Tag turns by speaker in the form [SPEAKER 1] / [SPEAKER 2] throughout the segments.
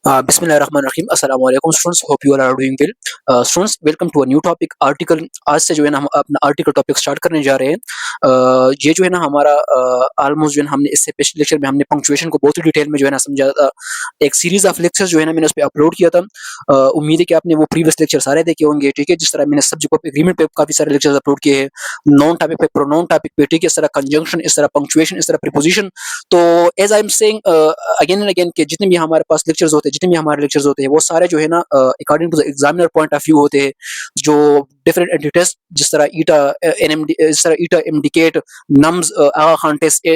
[SPEAKER 1] बिस्मिल्लाहिर्रहमानिर्रहीम अस्सलाम वालेकुम students, hope you all are doing well. Students, welcome to a new topic article. आज से जो है ना हम अपना आर्टिकल टॉपिक स्टार्ट करने जा रहे हैं। ये जो है ना हमारा ऑलमोस्ट जो है ना हमने इससे पिछले लेक्चर में हमने पंक्चुएशन को बहुत ही डिटेल में जो है ना समझा था। एक सीरीज ऑफ लेक्चर्स जो है ना मैंने उस पे अपलोड किया था। उम्मीद है कि आपने वो प्रीवियस लेक्चर सारे देखे होंगे, ठीक है। जिस तरह मैंने सब्जेक्ट ऑफ एग्रीमेंट पे काफी सारे लेक्चर्स अपलोड किए हैं, नॉन टॉपिक पे, प्रोनाउन टॉपिक पे, ठीक है। इस तरह कंजंक्शन, इस तरह पंक्चुएशन, इस तरह प्रीपोजिशन। तो as I am saying again and again कि जितने भी हमारे पास लेक्चर्स होते हैं, जितने भी हमारे लेक्चर्स होते हैं, वो सारे जो है ना according to the examiner point of view होते हैं। जो डिफरेंट एंटिटेस्ट, जिस तरह ईटा एनएमडी, इस तरह ईटा इंडिकेट, नम्स, आगा खान टेस्ट,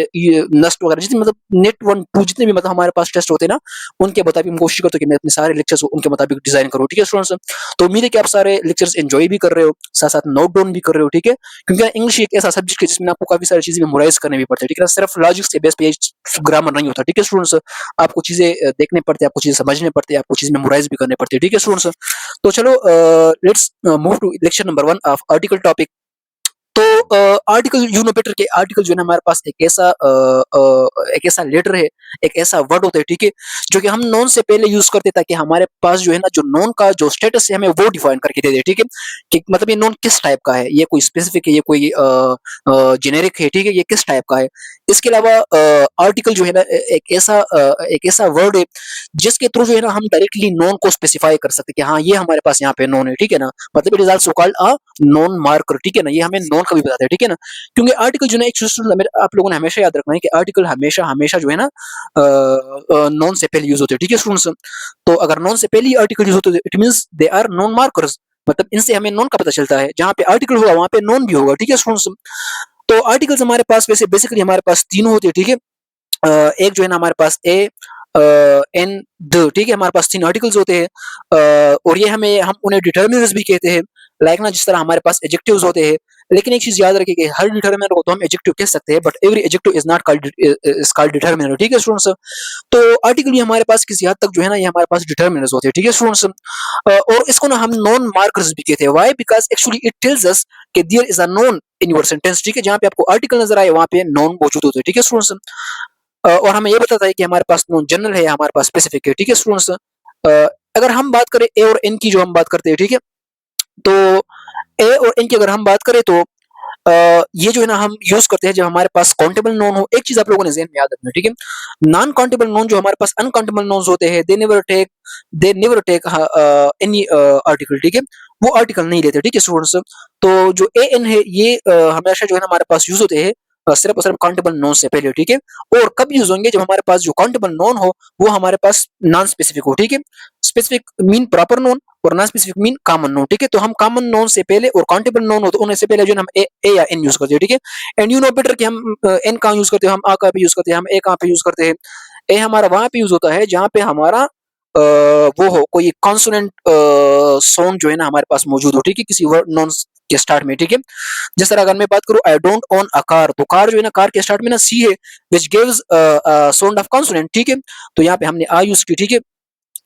[SPEAKER 1] नस्ट वगैरह, जितने मतलब नेट 1 2 जितने भी मतलब हमारे पास टेस्ट होते हैं ना, उनके मुताबिक मैं कोशिश करता हूँ कि मैं अपने सारे लेक्चर्स उनके मुताबिक डिजाइन करूँ, ठीक है स्टूडेंट्स। तो उम्मीद है कि आप सारे लेक्चर्स एंजॉय भी कर रहे हो, साथ साथ नोट डाउन भी कर रहे हो, ठीक है। क्योंकि इंग्लिश एक ऐसा सब्जेक्ट है जिसमें आपको काफी सारी चीजें मेमोराइज करने भी पड़ती है, ठीक है ना। सिर्फ लॉजिक के बेस पे ग्रामर नहीं होता, ठीक है स्टूडेंट्स। आपको चीजें देखने पड़ते हैं, आपको चीजें समझने पड़ती है, आपको चीजें मेमोराइज भी करने पड़ती है, ठीक है स्टूडेंट्स। तो चलो let's move to lecture number 1 of article topic. तो आर्टिकल, यू नो बेटर के आर्टिकल जो है ना हमारे पास एक ऐसा लेटर है, एक ऐसा वर्ड होता है, ठीक है, जो कि हम नॉन से पहले यूज करते हैं, ताकि हमारे पास जो है ना जो नॉन का जो स्टेटस है हमें वो डिफाइन करके दे दे, ठीक है। कि मतलब ये नॉन किस टाइप का है, ये कोई स्पेसिफिक है, ये कोई जेनेरिक है, ठीक है, ये किस टाइप का है। इसके अलावा आर्टिकल जो है ना एक ऐसा वर्ड है जिसके थ्रू जो है ना हम डायरेक्टली नॉन को स्पेसिफाई कर सकते हैं कि हाँ ये हमारे पास यहाँ पे नॉन है, ठीक है ना। मतलब it is also called a non marker, ठीक है ना। ये हमें नॉन का भी बताता है, ठीक है ना। क्योंकि आर्टिकल जो है एक आप लोगों ने हमेशा याद रखना है कि आर्टिकल हमेशा हमेशा जो है ना नॉन से पहले यूज होते हैं, ठीक है स्टूडेंट्स। तो अगर नॉन से पहले आर्टिकल यूज होते हैं, it means they are noun markers. मतलब इनसे हमें नॉन का पता चलता है, जहाँ पे आर्टिकल होगा वहां पे नॉन भी होगा, ठीक है स्टूडेंट्स। तो आर्टिकल्स हमारे पास वैसे बेसिकली हमारे पास तीन होते हैं, ठीक है। एक जो है ना हमारे पास ए, एन, द, ठीक है। हमारे पास तीन आर्टिकल्स होते हैं, और ये हम उन्हें डिटर्मिनर्स भी कहते हैं। लाइक ना जिस तरह हमारे पास एडजेक्टिव्स होते हैं, लेकिन एक चीज याद रखिए कि हर डिटर्मिनर को तो हम एडजेक्टिव कह सकते हैं, but every adjective is not called determiner, ठीक है स्टूडेंट्स। तो आर्टिकल ये हमारे पास किसी हद तक जो है ना ये हमारे पास डिटर्मिनर्स होते हैं, ठीक है स्टूडेंट्स। और इसको ना हम नॉन मार्कर्स भी कहते हैं। Why? Because actually it tells us कि there is a noun in your sentence, ठीक है। जहाँ पे आपको आर्टिकल नजर आए वहां पे नॉन मौजूद होते हैं, ठीक है स्टूडेंट्स। और हमें ये बताता है कि हमारे पास नॉन जनरल है या हमारे पास स्पेसिफिक है, ठीक है स्टूडेंट्स। अगर हम बात करें ए और एन की, जो हम बात करते हैं, ठीक है। तो ए और एन की अगर हम बात करें तो ये जो है ना हम यूज करते हैं जब हमारे पास काउंटेबल नोन हो। एक चीज आप लोगों ने ज़हन में याद रखना है, ठीक है। नॉन काउंटेबल नोन जो हमारे पास अनकाउंटेबल नोन्स होते हैं, they never take any article, ठीक है। वो आर्टिकल नहीं लेते, ठीक है स्टूडेंट्स। तो जो ए एन है ये हमेशा जो है ना हमारे पास यूज होते हैं सिर्फ और सिर्फ काउंटेबल नोन से पहले, ठीक है। और कब यूज होंगे? जब हमारे पास जो काउंटेबल नोन हो वो हमारे पास नॉन स्पेसिफिक हो, ठीक है। स्पेसिफिक मीन प्रॉपर नोन और non specific mean common known, ठीक है। तो हम कॉमन नोन से पहले और काउंटेबल नोन हो तो उन्हें से पहले जो है हम ए या एन यूज करते हैं, ठीक है। एंड यू नो बेटर कि हम एन कहाँ यूज करते हैं, हम आ कहाँ पे यूज करते हैं, हम ए कहाँ पे यूज करते हैं। ए हमारा वहां पे यूज होता है जहाँ पे हमारा वो हो कोई कॉन्सोनेंट साउंड जो है ना हमारे पास मौजूद हो, ठीक है, किसी वर्ड नॉन के स्टार्ट में, ठीक है। जिस तरह अगर मैं बात करूं I don't own a car, तो कार जो है ना कार के स्टार्ट में ना सी है which gives sound of consonant, ठीक है। तो यहाँ पे हमने आ यूज की, ठीक है।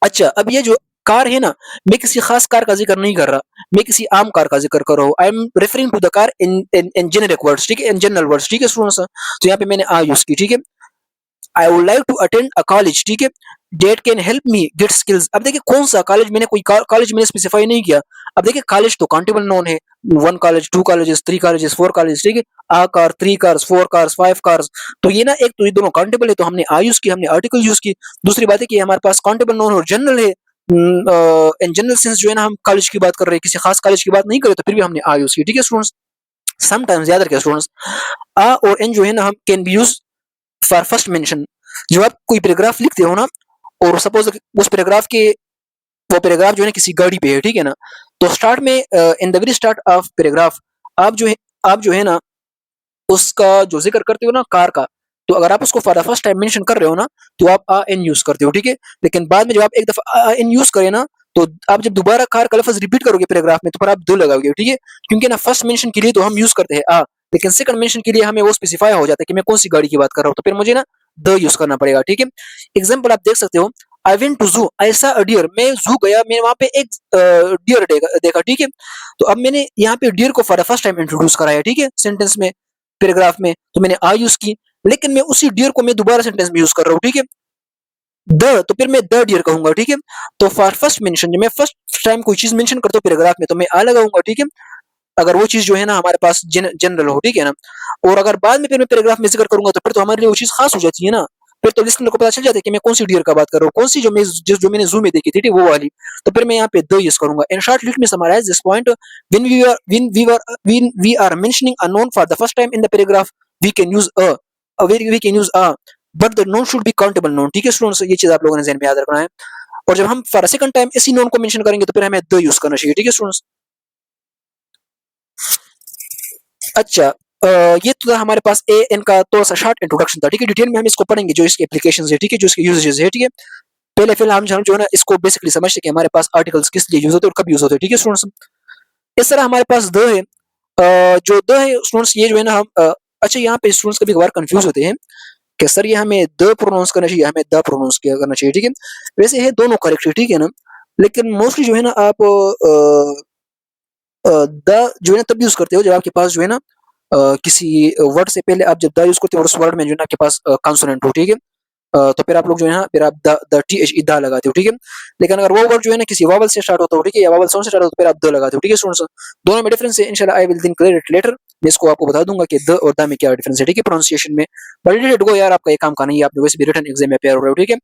[SPEAKER 1] अच्छा, अब ये जो कार है ना, मैं किसी खास कार का जिक्र नहीं कर रहा, मैं किसी आम कार का जिक्र कर रहा हूँ। I am referring to the car in generic words, ठीक है, इन जनरल वर्ड्स, ठीक है स्टूडेंट्स। तो यहाँ पे मैंने आ यूज की, ठीक है। I would like to attend a college, ठीक है, that can help me get skills. अब देखिए कौन सा कॉलेज, मैंने कोई कॉलेज मैंने स्पेसिफाई नहीं किया। अब देखिए कॉलेज तो काउंटेबल नोन है, 1 कॉलेज, 2 कॉलेजेस, 3 कॉलेजेस, 4 कॉलेज, ठीक है। आ कार, 3 कार्स, 4 कार्स, 5 कार्स। तो ये ना एक तो ये दोनों काउंटेबल है तो हमने आ यूज की, हमने आर्टिकल यूज की। दूसरी बात है कि हमारे पास काउंटेबल नोन और जनरल है। इन जनरल सेंस जो है ना हम कॉलेज की बात कर रहे हैं, किसी खास कॉलेज की बात नहीं कर रहे, तो फिर भी हमने आ यूज की, ठीक है स्टूडेंट्स। समटाइम्स याद रखिए स्टूडेंट्स, आ और एन जो है ना हम can be use for first mention. जब आप कोई पैराग्राफ लिखते हो ना, और सपोज उस पैराग्राफ के वो पैराग्राफ जो है ना किसी गाड़ी पे है, ठीक है ना। तो स्टार्ट में in the very start of paragraph आप जो है आप जो है ना उसका जो जिक्र करते हो ना कार का, तो अगर आप उसको for the first time mention कर रहे हो ना तो आप आ एन यूज करते हो, ठीक है। लेकिन बाद में जब आप एक दफा आ एन यूज करें ना, तो आप जब दोबारा कार का लफ्ज रिपीट करोगे पैराग्राफ में तो फिर आप दो लगाओगे, ठीक है। क्योंकि ना फर्स्ट मेंशन के लिए तो हम यूज करते हैं आ, लेकिन सेकंड मेंशन के लिए हमें वो स्पेसिफाई हो जाता है कि मैं कौन सी गाड़ी की बात कर रहा हूँ, तो फिर मुझे ना द यूज करना पड़ेगा, ठीक है। एग्जाम्पल आप देख सकते हो, आई वेंट टू जू, आई सा अ डियर, मैं जू गया, मैंने वहां पे एक डियर देखा, ठीक है। तो अब मैंने यहाँ पे डियर को for the first time introduce कराया, ठीक है, सेंटेंस में, पैराग्राफ में, तो मैंने आ यूज की। लेकिन मैं उसी डियर को मैं दोबारा सेंटेंस में यूज कर रहा हूँ, ठीक है। तो फिर मैं द डियर कहूंगा, ठीक है। तो फॉर फर्स्ट मेंशन, जब मैं फर्स्ट टाइम कोई चीज मेंशन करता हूँ पैराग्राफ में, तो मैं आ लगाऊंगा, ठीक है। अगर वो चीज जो है ना हमारे पास जनरल हो, ठीक है ना। और अगर बाद में फिर मैं पैराग्राफ में जिक्र करूंगा तो फिर तो हमारे लिए वो चीज खास हो जाती है ना। फिर तो लिस्टनर को पता चल जाता है कि मैं कौन सी डियर का बात कर रहा हूँ, कौन सी जो मैंने जू में देखी थी, ठीक है, वो वाली। तो फिर मैं यहाँ पे द यूज करूंगा। In short let me summarise this point. when we are mentioning a noun for the first time in the paragraph, we can use a, we can use a, but the noun should be countable noun, ठीक है students, ये चीज आप लोगों ने ध्यान में याद रखना है। और जब हम फॉर सेकंड टाइम इसी नोन को मेंशन करेंगे तो फिर हमें द यूज करना चाहिए, ठीक है स्टूडेंट्स। अच्छा, ये तो था हमारे पास ए एन का थोड़ा सा शॉर्ट इंट्रोडक्शन था, ठीक है। डिटेल में हम इसको पढ़ेंगे, जो इसके एप्लीकेशंस है, ठीक है, जो इसके यूजेस है, ठीक है। पहले फिलहाल हम जो है ना इसको बेसिकली समझते हैं कि हमारे पास आर्टिकल्स किस लिए यूज होते हैं और कब यूज होते हैं, ठीक है स्टूडेंट्स। इस तरह हमारे पास द है, जो द है स्टूडेंट्स, ये जो है ना हम अच्छा, यहाँ पे स्टूडेंट्स कभी कभार कंफ्यूज होते हैं कि सर ये हमें द प्रोनाउंस करना चाहिए, हमें द प्रोनाउंस क्या करना चाहिए, ठीक है। वैसे है दोनों करेक्ट है, ठीक है ना। लेकिन मोस्टली जो है ना आप द जो है ना तब यूज करते हो जब आपके पास जो है ना किसी वर्ड से पहले आप जब द यूज करते हो और उस वर्ड में जो है ना आपके पास कॉन्सोनेंट हो, ठीक है। तो फिर आप लोग जो है ना फिर आप द टी एच ई दा लगाते हो, ठीक है। लेकिन अगर वो वर्ड जो है ना किसी वावल से स्टार्ट होता हो, ठीक है, या वावल साउंड से स्टार्ट होता है, फिर आप द लगाते हो, ठीक है स्टूडेंट्स। दोनों में डिफरेंस है, इंशाल्लाह आई विल दिन क्लियर इट लेटर। मैं इसको आपको बता दूंगा कि द और द में क्या डिफरेंस है, ठीक है, प्रोनाउंसिएशन में। बट लेट इट गो यार, आपका ये काम का नहीं है, आप वैसे भी रिटन एग्जाम में तैयार हो रहे हो, ठीक है।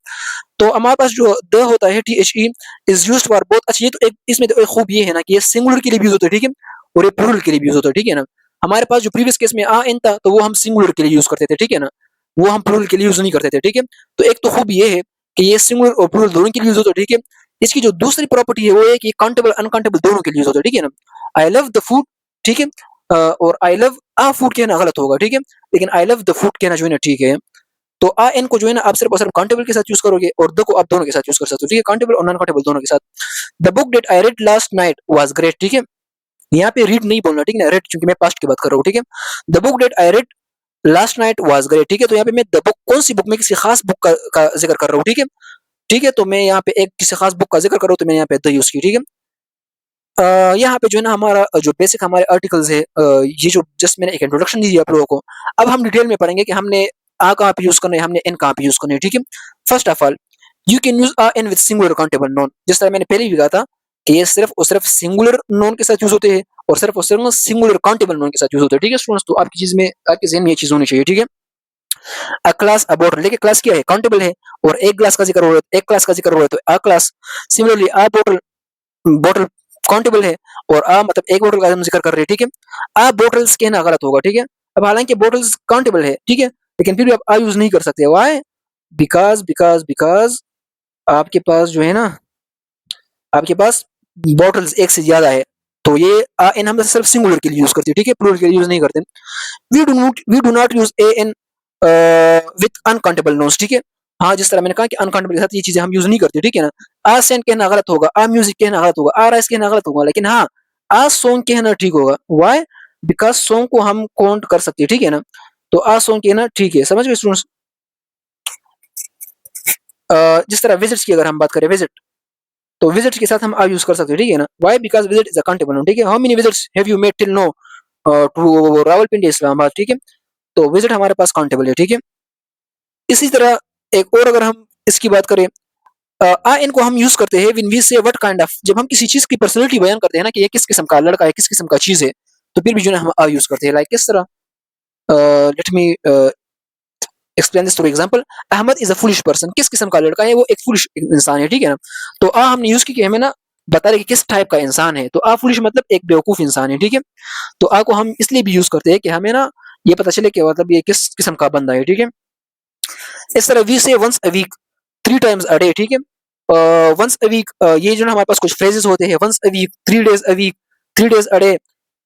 [SPEAKER 1] तो हमारे पास जो द होता है T H E is used for both. अच्छा, ये तो एक इसमें तो एक खूब ये है ना कि ये सिंगुलर के लिए भी यूज होता है, ठीक है, और ये प्लूरल के लिए भी यूज होता है, ठीक है ना। हमारे पास जो प्रीवियस केस में आ एन था तो वो हम सिंगुलर के लिए यूज करते थे, ठीक है ना, वो हम प्लूरल के लिए यूज नहीं करते थे, ठीक है। तो एक तो खूब ये है कि ये सिंगुलर और प्लूरल दोनों के लिए यूज होता है, ठीक है। इसकी जो दूसरी प्रॉपर्टी है वो है कि काउंटेबल अनकाउंटेबल दोनों के लिए यूज होता है, ठीक है ना। आई लव द फूड, ठीक है, और आई लव आ फूड कहना गलत होगा, ठीक है, लेकिन आई लव द फूड कहना जो है ना ठीक है। तो आ एन को जो है ना आप सिर्फ और सिर्फ काउंटेबल के साथ यूज करोगे और द को आप दोनों के साथ यूज कर सकते हो, ठीक है, काउंटेबल और नॉन काउंटेबल दोनों के साथ। The book that I read last night was great, ठीक है। यहाँ पे रीड नहीं बोलना, ठीक है, रेड, क्योंकि मैं पास्ट की बात कर रहा हूँ, ठीक है। The book that I read last night was great, ठीक है। तो यहाँ पे मैं द बुक, कौन सी बुक, मैं किसी खास बुक का जिक्र कर रहा हूँ, ठीक है। ठीक है, तो मैं यहाँ पे एक किसी खास बुक का जिक्र कर रहा हूँ, तो मैंने यहाँ पे द यूज की, ठीक है। यहाँ पे जो है ना हमारा जो बेसिक हमारे आर्टिकल्स है, ये जो जस्ट मैंने एक इंट्रोडक्शन दी आप लोगों को। अब हम डिटेल में पढ़ेंगे कि हमने आ कहाँ पे यूज करना है, हमने एन कहाँ पे यूज करना है, ठीक है। First of all, you can use a an with singular countable noun, जिस तरह मैंने पहले भी कहा था कि ये सिर्फ और सिर्फ सिंगुलर नोन के साथ यूज होते हैं और सिर्फ सिंगुलर काउंटेबल नोन के साथ यूज होते हैं, ठीक है स्टूडेंट्स। तो आपकी चीज में, आपके जहन में ये चीज होनी चाहिए, ठीक है। अ क्लास, अ बॉटल, देखिए क्लास क्या है, काउंटेबल है। और एक ग्लास का जिक्र हो रहा है, एक क्लास का जिक्र हो रहा है, तो अ क्लास। सिमिलरली अ बॉटल, बॉटल काउंटेबल है। और आ मतलब एक बोतल का हम जिक्र कर रहे हैं, ठीक है। आ बोटल्स कहना गलत होगा, ठीक है। अब हालांकि बोटल्स काउंटेबल है, ठीक है, लेकिन फिर भी आप आ यूज नहीं कर सकते, व्हाई? बिकॉज बिकॉज बिकॉज आपके पास जो है ना, आपके पास बॉटल्स एक से ज्यादा है। तो ये आ एन हम सिर्फ सिंगुलर के लिए यूज करते हैं, ठीक है, प्लूरल के लिए यूज नहीं करते। We do not use a an with uncountable nouns, ठीक है। हाँ, जिस तरह मैंने कहा कि अनकाउंटेबल के साथ ये चीजें हम यूज नहीं करते, ठीक है ना। आ सेंड कहना गलत होगा, आ म्यूजिक कहना गलत होगा, आ राइस कहना गलत होगा, लेकिन हाँ, आ सॉन्ग कहना ठीक होगा। व्हाई? बिकॉज सॉन्ग को हम काउंट कर सकते हैं, ठीक है ना। तो आ सॉन्ग कहना ठीक है, समझ गए स्टूडेंट्स। जिस तरह विजिट्स की अगर हम बात करें, विजिट, तो विजिट के साथ हम आ यूज कर सकते हैं, ठीक है ना। Why? Because visit is a countable noun, ठीक है। How many visits have you made till now to Rawalpindi Islamabad, ठीक है। तो विजिट हमारे पास काउंटेबल है, ठीक है। इसी तरह एक और अगर हम इसकी बात करें, आ इनको हम यूज करते हैं व्हेन वी से व्हाट काइंड ऑफ, जब हम किसी चीज की पर्सनालिटी बयान करते हैं ना कि ये किस किस्म का लड़का है, किस किस्म का चीज है, तो फिर भी जो है हम आ यूज करते हैं। लाइक किस तरह, let me explain this through example. Ahmad is a foolish person, किस किस्म का लड़का है, वो एक फुलिश इंसान है, ठीक है ना। तो आ हमने यूज की कि हमें ना बता रहे कि किस टाइप का इंसान है। तो आ फुलिश मतलब एक बेवकूफ इंसान है, ठीक है। तो आ को हम इसलिए भी यूज करते हैं कि हमें ना ये पता चले कि मतलब ये किस किस्म का बंदा है, ठीक है। इस तरह we say once a week, three times a day, ठीक है। वंस अ वीक, ये जो है हमारे पास कुछ फ्रेजेस होते हैं, once a week, 3 days a week, 3 days a day,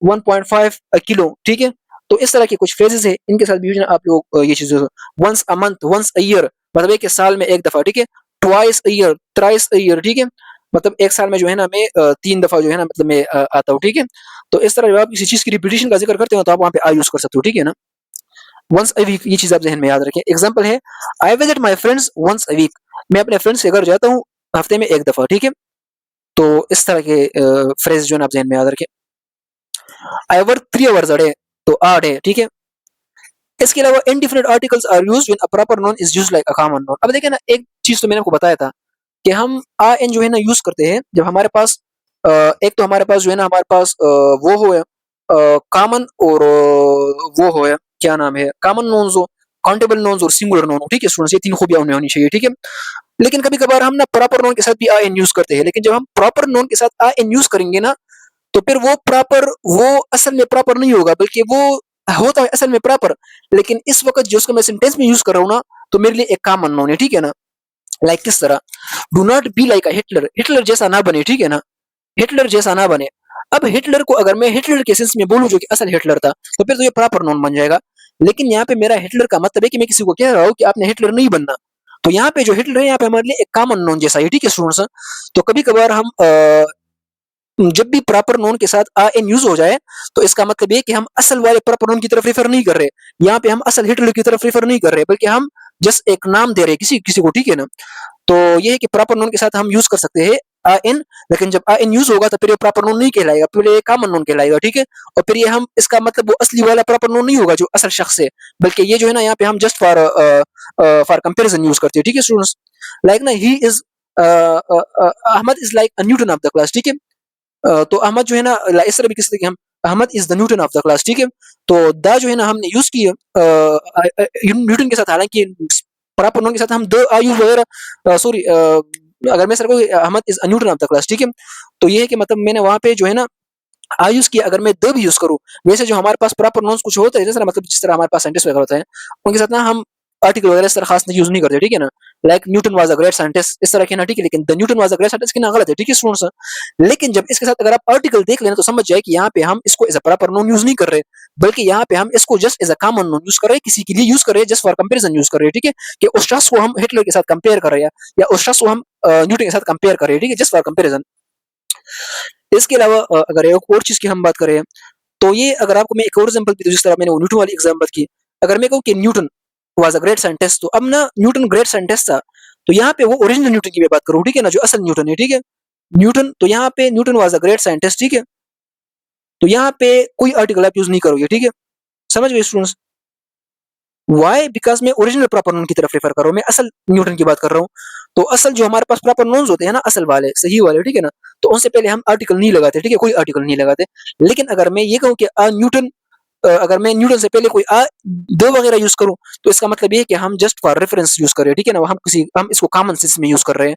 [SPEAKER 1] 1.5 a kilo, ठीक है। तो इस तरह के कुछ फ्रेजेस है, इनके साथ भी जो है आप लोग ये चीजें, once a month, once a year, मतलब एक साल में एक दफा, ठीक है। Twice a year, thrice a year, ठीक है, मतलब एक साल में जो है ना मैं 3 दफा जो है ना मतलब मैं आता हूँ, ठीक है। तो इस तरह जब आप किसी चीज की रिपीटेशन का जिक्र करते हो तो आप वहाँ पे आ यूज कर सकते हो, ठीक है ना। वंस अ वीक, ये चीज आप जहन में याद रखें। एग्जांपल है, I visit my friends once a week, मैं अपने फ्रेंड्स के घर जाता हूँ हफ्ते में एक दफा, ठीक है। तो इस तरह के फ्रेज जो है आप जहन में याद रखें। I work 3 hours a day, तो आ डे, ठीक है। इसके अलावा indefinite articles are used when a proper noun is used like a common noun. अब देखिए ना, एक चीज तो मैंने आपको बताया था कि हम आ एन जो है ना यूज करते हैं जब हमारे पास एक तो हमारे पास जो है ना, हमारे पास वो हो कॉमन, और वो हो क्या नाम है, कॉमन नोन्स हो, काउंटेबल नोन्स और सिंगुलर नोन हो। ठीक है स्टूडेंट्स, ये तीन खूबियां उन्हें होनी चाहिए। ठीक है, लेकिन कभी कभार हम ना प्रॉपर नोन के साथ भी आ एन यूज करते हैं, लेकिन जब हम प्रॉपर नोन के साथ आ एन यूज करेंगे ना, तो फिर वो असल में प्रॉपर नहीं होगा, बल्कि वो होता है असल में प्रॉपर, लेकिन इस वक्त जो उसको मैं सेंटेंस में यूज कर रहा हूँ ना, तो मेरे लिए एक कॉमन नोन है। ठीक है ना, लाइक किस तरह, do not be like a Hitler, Hitler जैसा ना बने। ठीक है ना, हिटलर जैसा ना बने। अब हिटलर को अगर मैं हिटलर के सेंस में बोलूं जो कि असल हिटलर था, तो फिर तो ये प्रॉपर नोन बन जाएगा। लेकिन यहाँ पे मेरा हिटलर का मतलब है कि मैं किसी को कह रहा हूँ कि आपने हिटलर नहीं बनना। तो यहाँ पे जो हिटलर है, यहाँ पे हमारे लिए एक कॉमन नोन जैसा है। ठीक है स्टूडेंट्स, तो कभी कभार हम जब भी प्रॉपर नोन के साथ आ एन यूज हो जाए, तो इसका मतलब ये कि हम असल वाले प्रॉपर नोन की तरफ रेफर नहीं कर रहे। यहाँ पे हम असल हिटलर की तरफ रेफर नहीं कर रहे, बल्कि हम जस्ट एक नाम दे रहे हैं किसी किसी को। ठीक है ना, तो ये है कि प्रॉपर नोन के साथ हम यूज कर सकते हैं आ इन, लेकिन जब आ इन यूज होगा तो फिर ये प्रॉपर नोन नहीं कहलाएगा, फिर ये कॉमन नोन कहलाएगा। ठीक है, और फिर ये हम इसका मतलब वो असली वाला प्रॉपर नोन नहीं होगा जो असल शख्स है, बल्कि ये जो है ना, यहाँ पे हम जस्ट फॉर कंपेरिजन यूज करते हैं। ठीक है स्टूडेंट्स, लाइक ना, he is Ahmad is like a Newton of the class. ठीक है, तो अहमद जो है ना, इस तरह भी किसी कि हम Ahmad is the Newton of the class. ठीक है, तो द जो है ना हमने यूज की है न्यूटन के साथ, हालांकि प्रॉपर नोन के साथ हम द आयु वगैरह, सॉरी, अगर मैं सर को Ahmad is a Newton of the class. ठीक है, तो ये है कि मतलब मैंने वहां पे जो है ना आ यूज किया, अगर मैं द भी यूज करूँ, वैसे जो हमारे पास प्रॉपर नाउन्स कुछ होते हैं, जैसे मतलब जिस तरह हमारे पास साइंटिस्ट वगैरह होते हैं, उनके साथ ना हम आर्टिकल वगैरह इस तरह खास यूज नहीं करते। ठीक है ना, like Newton was a great scientist, इस तरह के ना। ठीक है, लेकिन the Newton was a great scientist की ना गलत है। ठीक है स्टूडेंट्स, लेकिन जब इसके साथ अगर आप आर्टिकल देख लेना, तो समझ जाए कि यहाँ पे हम इसको as a proper noun use नहीं कर रहे, बल्कि यहाँ पे हम इसको just as a common noun use कर रहे हैं, किसी के लिए यूज कर रहे हैं, जस्ट फॉर कंपेरिजन यूज कर रहे हैं। ठीक है, कि उस शख्स को हम हिटलर के साथ कंपेयर कर रहे हैं, या उस शख्स को हम न्यूटन के साथ कंपेयर कर रहे हैं। ठीक है, जस्ट फॉर कंपेरिजन। इसके अलावा अगर एक और चीज की हम बात करें, तो ये अगर आपको मैं एक और एग्जांपल भी दूं, जिस तरह मैंने वो न्यूटन वाली एग्जांपल की, अगर मैं कहूँ कि Newton was a great scientist, तो अब ना न्यूटन ग्रेट साइंटिस्ट था, तो यहाँ पे वो ओरिजिनल न्यूटन की मैं बात करूँ। ठीक है ना, जो असल न्यूटन है। ठीक है, न्यूटन, तो यहाँ पे Newton was a great scientist. ठीक है, तो यहाँ पे कोई आर्टिकल आप यूज नहीं करोगे। ठीक है, समझ गए स्टूडेंट्स? वाई? बिकॉज मैं ओरिजिनल प्रॉपर नाउन की तरफ रेफर कर रहा हूँ, मैं असल न्यूटन की बात कर रहा हूँ। तो असल जो हमारे पास प्रॉपर नाउन्स होते हैं ना, असल वाले, सही वाले, ठीक है ना, तो उनसे पहले हम आर्टिकल नहीं लगाते। ठीक है, कोई आर्टिकल नहीं लगाते। लेकिन अगर मैं ये कहूँ कि न्यूटन, अगर मैं न्यूटन से पहले कोई द वगैरह यूज करूं, तो इसका मतलब ये है कि हम जस्ट फॉर रेफरेंस यूज कर रहे हैं। ठीक है ना, हम इसको कॉमन सेंस में यूज कर रहे हैं,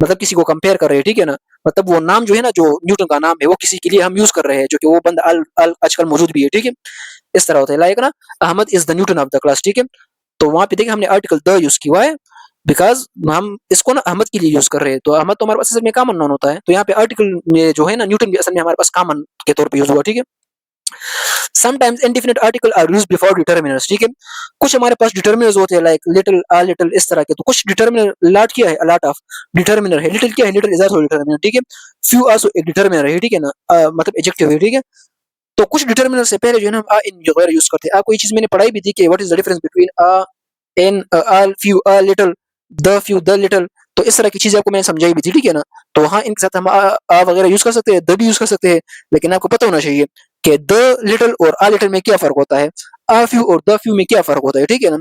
[SPEAKER 1] मतलब किसी को कंपेयर कर रहे हैं। ठीक है ना, मतलब वो नाम जो है ना, जो न्यूटन का नाम है, वो किसी के लिए हम यूज कर रहे हैं, जो कि वो बंदा आजकल मौजूद भी है। ठीक है, इस तरह होता है, लाइक ना, Ahmad is the Newton of the class. ठीक है, तो वहां पे देखिए हमने आर्टिकल द यूज किया है, बिकॉज हम इसको ना अहमद के लिए यूज कर रहे हैं, तो अहमद तो हमारे पास असल में कॉमन नाउन होता है, तो यहाँ पे आर्टिकल में जो है ना, न्यूटन भी असल में हमारे पास कॉमन के तौर पे यूज हुआ। ठीक है, sometimes indefinite article are used before determiners. ठीक है, कुछ हमारे पास डिटर्मिनर्स होते हैं, लाइक लिटिल, आ लिटिल, इस तरह के। तो कुछ डिटर्मिनर, लॉट क्या है, अ लॉट ऑफ डिटर्मिनर है। लिटिल क्या है, लिटिल इज आल्सो डिटर्मिनर। ठीक है, फ्यू आल्सो एक डिटर्मिनर है। ठीक है ना, मतलब एडजेक्टिव है। ठीक है, तो कुछ डिटर्मिनर से पहले जो है ना, हम आ इन वगैरह यूज करते हैं। आपको ये चीज मैंने पढ़ाई भी थी कि what is the difference between a an, all, few, a little, the few, the little. तो इस तरह की चीजें आपको मैंने समझाई भी थी। ठीक है ना, तो हाँ, इनके साथ हम आ वगैरह यूज कर सकते हैं, द भी यूज कर सकते हैं, लेकिन आपको पता होना चाहिए कि द लिटिल और आ लिटिल में क्या फर्क होता है, आ फ्यू और द फ्यू में क्या फर्क होता है। ठीक है ना,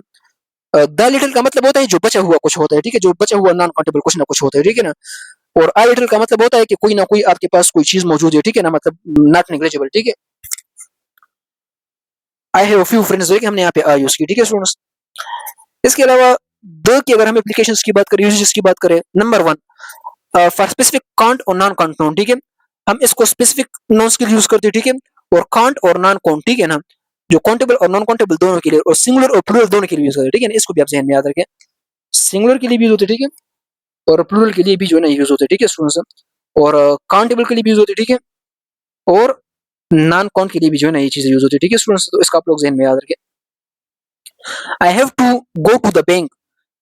[SPEAKER 1] द लिटिल का मतलब होता है जो बचा हुआ कुछ होता है। ठीक है, जो बचा हुआ नॉन काउंटेबल कुछ ना कुछ होता है। ठीक है ना, और आ लिटिल का मतलब होता है कि कोई ना कोई आपके पास कोई चीज मौजूद है। ठीक है ना, मतलब नॉट नेग्लिजिबल। ठीक है, I have a few friends, जो है कि हमने यहाँ पे आ यूज की। ठीक है स्टूडेंट्स, इसके अलावा द की अगर हम एप्लीकेशंस की बात करें, यूजेस की बात करें, number one, for specific count और नॉन काउंट नोन। ठीक है, हम इसको स्पेसिफिक नोन्स के लिए यूज करते हैं। ठीक है, और काउंट और नॉन काउंट, ठीक है ना, जो काउंटेबल और नॉन काउंटेबल दोनों के लिए, और सिंगुलर और प्लूरल दोनों के लिए यूज करते हैं। ठीक है ना, इसको भी आप ध्यान में याद रखें, सिंगुलर के लिए भी यूज होते हैं। ठीक है, और प्लूरल के लिए भी जो है ना यूज होते हैं। ठीक है स्टूडेंट्स, और काउंटेबल के लिए भी यूज होते हैं। ठीक है, और नॉन काउंट के लिए भी जो है ना ये चीजें यूज होती है। ठीक है स्टूडेंट्स, तो इसका आप लोग ध्यान में याद रखें। I have to go to the bank,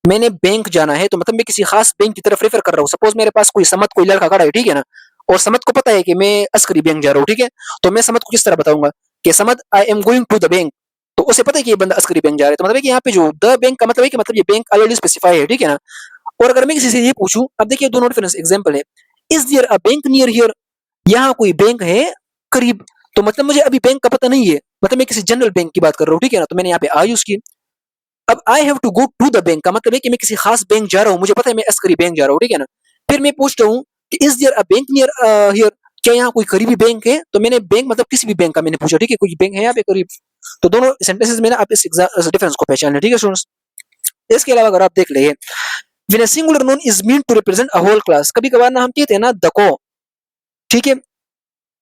[SPEAKER 1] मैंने बैंक जाना है, तो मतलब मैं किसी खास बैंक की तरफ रेफर कर रहा हूँ। सपोज मेरे पास कोई समत, कोई लड़का खड़ा है। ठीक है ना, और समत को पता है कि मैं अस्करी बैंक जा रहा हूँ। ठीक है, तो मैं समत को किस तरह बताऊंगा कि समत, I am going to the bank, तो उसे पता है कि ये बंदा अस्करी बैंक जा रहा है, तो मतलब है कि यहाँ पे जो द बैंक का मतलब है कि मतलब ये बैंक ऑलरेडी स्पेसिफाई है। ठीक है ना, और अगर मैं किसी से ये पूछूं, अब देखिए दोनों डिफरेंस एग्जाम्पल है, is there a bank near here, यहाँ कोई बैंक है करीब, तो मतलब मुझे अभी बैंक का पता नहीं है, मतलब मैं किसी जनरल बैंक की बात कर रहा हूँ, ठीक है ना, तो मैंने यहाँ पे आ यूज की। अब I have to go to the bank का मतलब है कि मैं किसी खास बैंक जा रहा हूँ, मुझे पता है मैं अस्करी बैंक जा रहा हूँ, ठीक है ना। फिर मैं पूछता हूँ कि is there a bank near here, क्या यहाँ कोई करीबी बैंक है? तो मैंने बैंक मतलब किसी भी बैंक का मैंने पूछा, ठीक है, कोई बैंक है यहाँ पे करीब। तो दोनों सेंटेंसेस में ना आप इस डिफरेंस को पहचान लें, ठीक है स्टूडेंट्स। इसके अलावा अगर आप देख ले, when a singular noun is mean to represent a whole class, कभी कभार ना हम कहते हैं ना दको, ठीक है।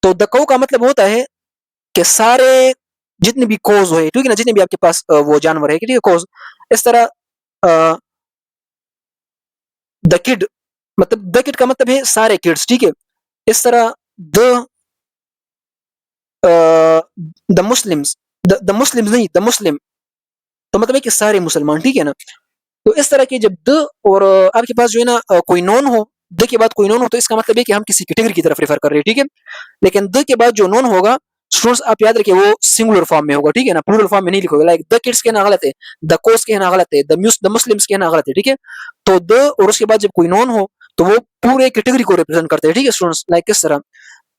[SPEAKER 1] तो दको का मतलब होता है कि सारे जितने भी कोज हुए, ठीक है ना, जितने भी आपके पास वो जानवर है, ठीक है, कोज। इस तरह द किड, मतलब द किड का मतलब है सारे किड्स, ठीक है। इस तरह the the Muslims, the Muslims नहीं, द मुस्लिम, तो मतलब है कि सारे मुसलमान, ठीक है ना। तो इस तरह के जब द और आपके पास जो है ना कोई नॉन हो, द के बाद कोई नॉन हो, तो इसका मतलब है कि हम किसी कैटेगरी की तरफ रेफर कर रहे हैं, ठीक है। लेकिन द के बाद जो नॉन होगा स्टूडेंट्स आप याद रखिए वो सिंगुलर फॉर्म में होगा, ठीक है ना, प्लूरल फॉर्म में नहीं लिखोगे। लाइक द किड्स कहना गलत है, द कोस कहना गलत है, द मुस्लिम्स कहना गलत है, ठीक है। तो द और उसके बाद जब कोई नॉन हो तो वो पूरे कैटेगरी को रिप्रेजेंट करते हैं, ठीक है स्टूडेंट्स। लाइक किस तरह,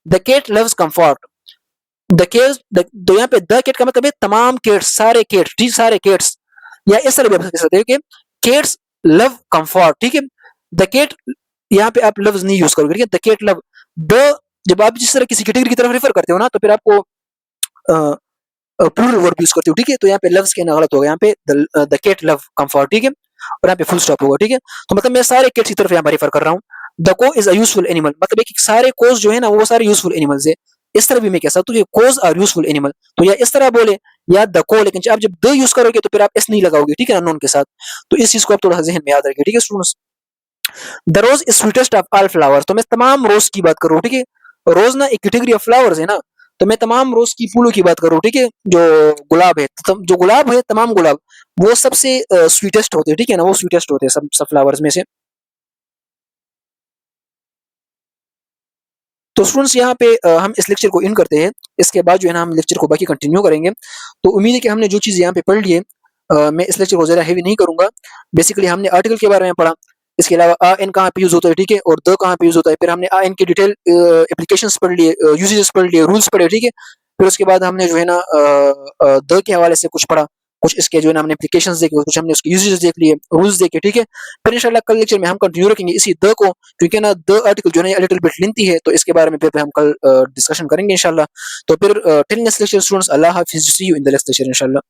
[SPEAKER 1] the cat loves comfort, the cats, तो यहाँ पे द कैट का मतलब है तमाम केट्स, सारे केट्स, ठीक, सारे केट्स। या इस तरह भी आप कह सकते हैं कि केट्स लव कंफर्ट, ठीक है। द कैट, यहाँ पे आप लव्स नहीं यूज करोगे, ठीक है, द कैट लव। द, जब आप जिस तरह किसी कैटेगरी की तरफ रेफर करते हो ना, तो फिर आपको प्लूरल वर्ब यूज करते हो, ठीक है। तो यहाँ पे लव्स कहना गलत होगा, यहाँ पे द कैट लव कंफर्ट, ठीक है, और यहाँ पे फुल स्टॉप होगा, ठीक है। तो मतलब मैं सारे कैट्स की तरफ यहाँ पर रेफर कर रहा हूँ। द को इज अ यूजफुल एनिमल, मतलब एक सारे कोज जो है ना वो सारे यूजफुल एनिमल्स है। इस तरह भी मैं कह सकता हूँ कि कोज आर यूजफुल एनिमल, तो या इस तरह बोले या द को, लेकिन आप जब द यूज करोगे तो फिर आप एस नहीं लगाओगे, ठीक है ना, नोन के साथ। तो इस चीज को आप थोड़ा जहन में याद रखिए, ठीक है students. The rose is sweetest of all flowers, तो मैं तमाम रोज की बात कर रहा हूँ, ठीक है। रोज ना एक कैटेगरी ऑफ फ्लावर्स है ना, तो मैं तमाम रोज की फूलों की बात कर रहा हूँ, ठीक है। जो गुलाब है, जो गुलाब है, तमाम गुलाब वो सबसे स्वीटेस्ट होते हैं, ठीक है ना, वो स्वीटेस्ट होते हैं सब फ्लावर्स में से। तो स्टूडेंट्स यहाँ पे हम इस लेक्चर को इन करते हैं। इसके बाद जो है ना हम लेक्चर को बाकी कंटिन्यू करेंगे। तो उम्मीद है कि हमने जो चीज़ यहाँ पे पढ़ ली है, मैं इस लेक्चर को ज़्यादा हैवी नहीं करूँगा। बेसिकली हमने आर्टिकल के बारे में पढ़ा, इसके अलावा आ एन कहाँ पे यूज़ होता है, ठीक है, और द कहाँ पे यूज़ होता है। फिर हमने आ एन की डिटेल एप्लीकेशंस पढ़ लिए, यूजेस पढ़ लिए, रूल्स पढ़े, ठीक है। फिर उसके बाद हमने जो है ना द के हवाले से कुछ पढ़ा, कुछ इसके जो है ना हमने एप्लीकेशंस देखे, कुछ हमने उसके यूजेस देख लिए, रूल्स देखे, ठीक है। फिर इंशाल्लाह कल लेक्चर में हम कंटिन्यू रखेंगे इसी द को, क्योंकि ना द आर्टिकल जो है ना लिटिल बिट लेंथी है, तो इसके बारे में फिर हम कल डिस्कशन करेंगे इंशाल्लाह। तो फिर टिल नेक्स्ट लेक्चर स्टूडेंट्स, अल्लाह हाफिज़, see you in the next lecture इंशाल्लाह।